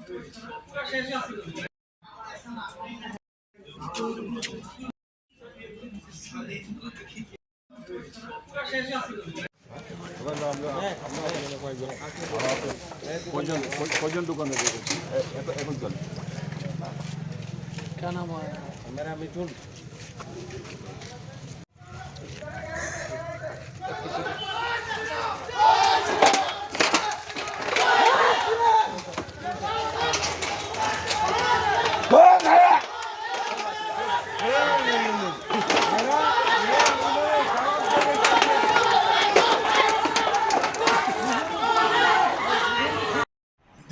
कौन दुकान है क्या नाम है मेरा मिथुन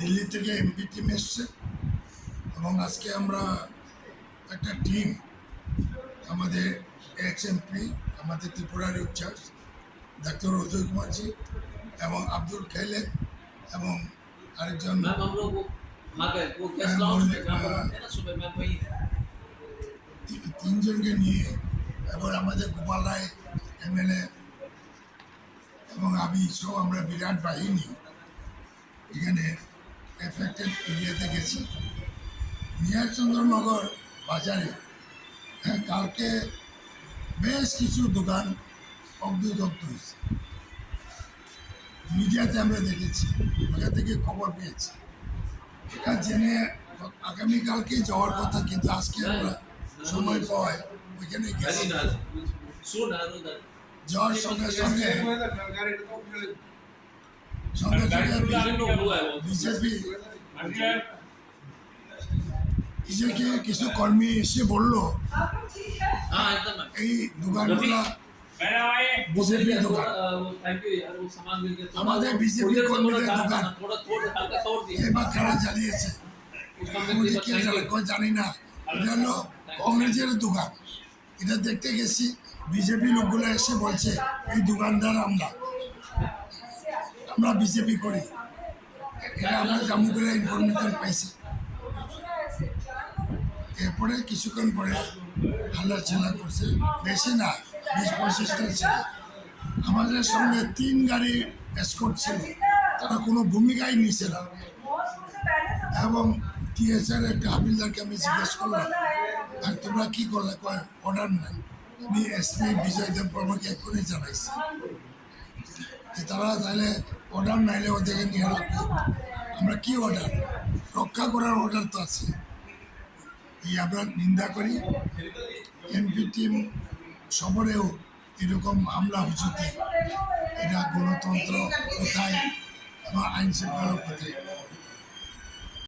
दिल्ली থেকে এমপি টিম এসছে এবং আজকে আমরা একটা টিম আমাদের এক্সএমপি আমাদের ত্রিপুরার ইনচার্জ ডাক্তার অজয় কুমারজি এবং আব্দুল খালেক এবং আরেকজন তিনজনকে নিয়ে এবং আমাদের গোপাল রায় এমএলএ এবং আমি সব আমরা বিরাট বাহিনী এখানে এফেক্টেড এরিয়াতে গেছি। নিয়ারচন্দ্রনগর বাজারে কালকে বেশ কিছু দোকান অগ্নিদগ্ধ হয়েছে, মিডিয়াতে আমরা দেখেছি, ওখান থেকে খবর পেয়েছি। এটা জেনে আগামীকালকে যাওয়ার কথা, কিন্তু আজকে আমরা সময় পাওয়ায় ওইখানে গেছি। যাওয়ার সঙ্গে সঙ্গে বিজেপি কিছু কর্মী এসে বলল এই দোকানগুলা বিজেপির দোকান, আমাদের বিজেপি কর্মীদের দোকান, এবার কারা জ্বালিয়েছে কে জানি না, এটা হলো কংগ্রেসের দোকান। এটা দেখতে গেছি, বিজেপি লোকগুলো এসে বলছে এই দোকানদার আমরা বিজেপি করি। এটা আমরা জম্মু করে ইনফরমেশন পাইছি। এরপরে কিছুক্ষণ পরে হাল্লা ছেলা করছে, বেশি না 20-25টা ছিল। আমাদের সঙ্গে 3 গাড়ি এসকর্ট ছিল, তারা কোনো ভূমিকাই নিছে না। এবং টিএসআর একটা হাবিলদারকে আমি জিজ্ঞেস করলাম আর তোমরা কি করলে, অর্ডার নাই। আমি এসপি বিজয় দেব বর্মাকে এক্ষুনি জানাইছি যে তারা তাহলে অর্ডার নাইলে ওদেরকে নিয়ে রাখবে। আমরা কি অর্ডার, রক্ষা করার অর্ডার তো আছে। এই আমরা নিন্দা করি। এমপি টিম শহরেও এরকম হামলা হুজুতে, এটা গণতন্ত্র কোথায় এবং আইন শৃঙ্খলা কোথায়।